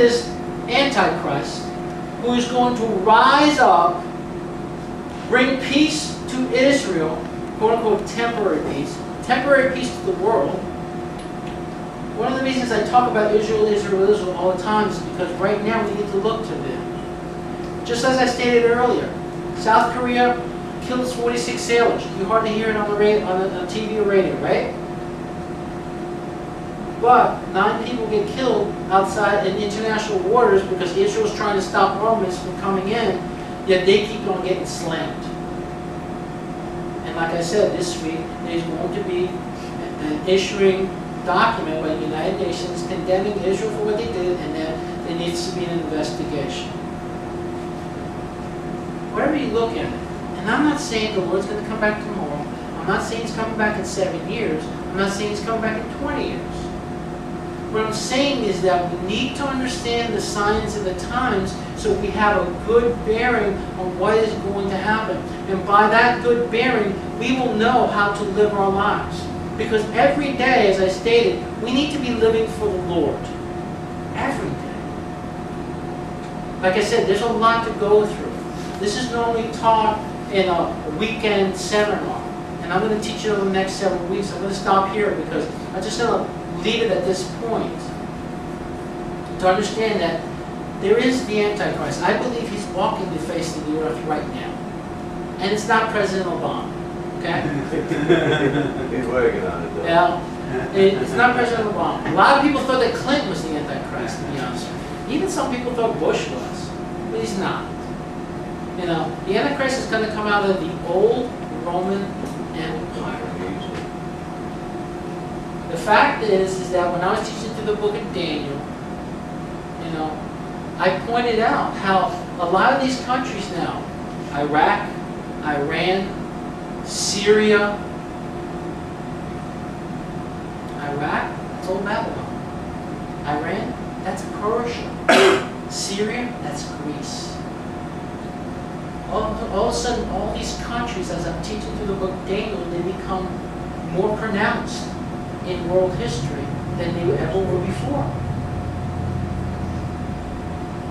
this Antichrist who is going to rise up, bring peace to Israel, quote-unquote temporary peace to the world. One of the reasons I talk about Israel all the time is because right now we need to look to them. Just as I stated earlier, South Korea kills 46 sailors. You hardly hear it on TV or radio, right? But 9 people get killed outside in international waters because Israel is trying to stop armies from coming in, yet they keep on getting slammed. And like I said, this week there's going to be an issuing document by the United Nations condemning Israel for what they did, and that there needs to be an investigation. Whatever you look at it, and I'm not saying the Lord's going to come back tomorrow. I'm not saying He's coming back in 7 years. I'm not saying He's coming back in 20 years. What I'm saying is that we need to understand the signs of the times so we have a good bearing on what is going to happen. And by that good bearing, we will know how to live our lives. Because every day, as I stated, we need to be living for the Lord. Every day. Like I said, there's a lot to go through. This is normally taught in a weekend seminar. And I'm going to teach you over the next several weeks. I'm going to stop here because I just want to leave it at this point to understand that there is the Antichrist. I believe he's walking the face of the earth right now. And it's not President Obama. Okay? He's working on it though. Yeah. It's not President Obama. A lot of people thought that Clinton was the Antichrist, to be honest with you. Even some people thought Bush was. But he's not. You know, the Antichrist is going to come out of the old Roman Empire. The fact is that when I was teaching through the book of Daniel, you know, I pointed out how a lot of these countries now, Iraq, Iran, Syria, Iraq, that's old Babylon. Iran, that's Persia. Syria, that's Greece. All of a sudden, all these countries, as I'm teaching through the book of Daniel, they become more pronounced in world history than they ever were before.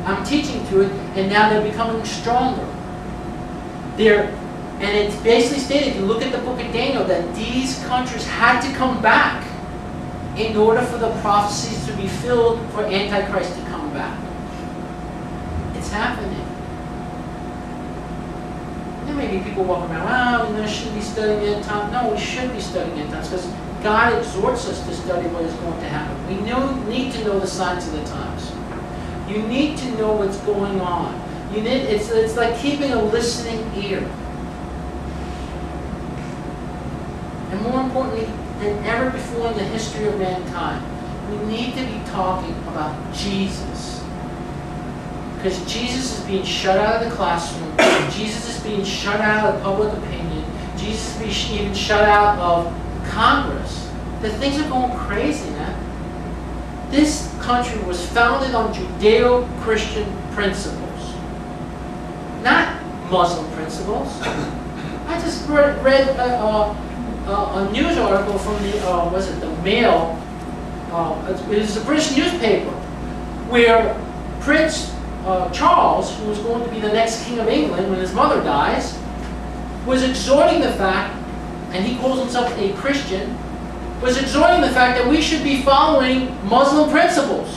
I'm teaching through it, and now they're becoming stronger. And it's basically stated, if you look at the book of Daniel, that these countries had to come back in order for the prophecies to be filled for Antichrist to come back. It's happening. There may be people walking around, we shouldn't be studying end times. No, we should be studying end times because God exhorts us to study what is going to happen. We need to know the signs of the times. You need to know what's going on. It's like keeping a listening ear. And more importantly than ever before in the history of mankind, we need to be talking about Jesus. Because Jesus is being shut out of the classroom. Jesus is being shut out of public opinion. Jesus is being even shut out of Congress. The things are going crazy, man. This country was founded on Judeo-Christian principles, not Muslim principles. I just read a news article from the Mail. It was a British newspaper where Prince Charles, who was going to be the next King of England when his mother dies, was exhorting the fact, and he calls himself a Christian, was exhorting the fact that we should be following Muslim principles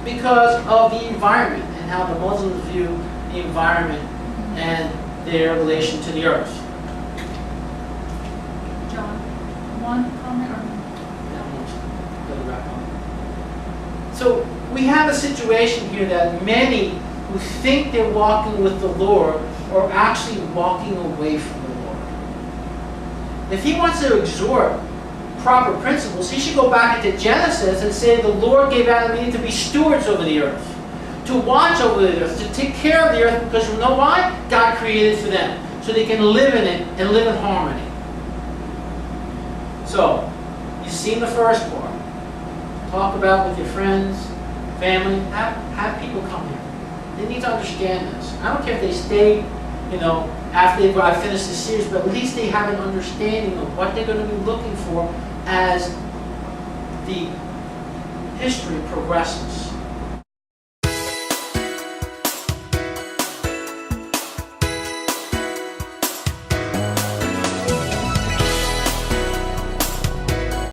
because of the environment and how the Muslims view the environment and their relation to the earth. John, one comment or So we have a situation here that many who think they're walking with the Lord are actually walking away from the Lord. If he wants to exhort proper principles, he should go back into Genesis and say the Lord gave Adam and Eve to be stewards over the earth, to watch over the earth, to take care of the earth, because you know why? God created for them, so they can live in it and live in harmony. So, you've seen the first part. Talk about with your friends, family, have people come here. They need to understand this. I don't care if they stay, after I finish the series, but at least they have an understanding of what they're going to be looking for as the history progresses.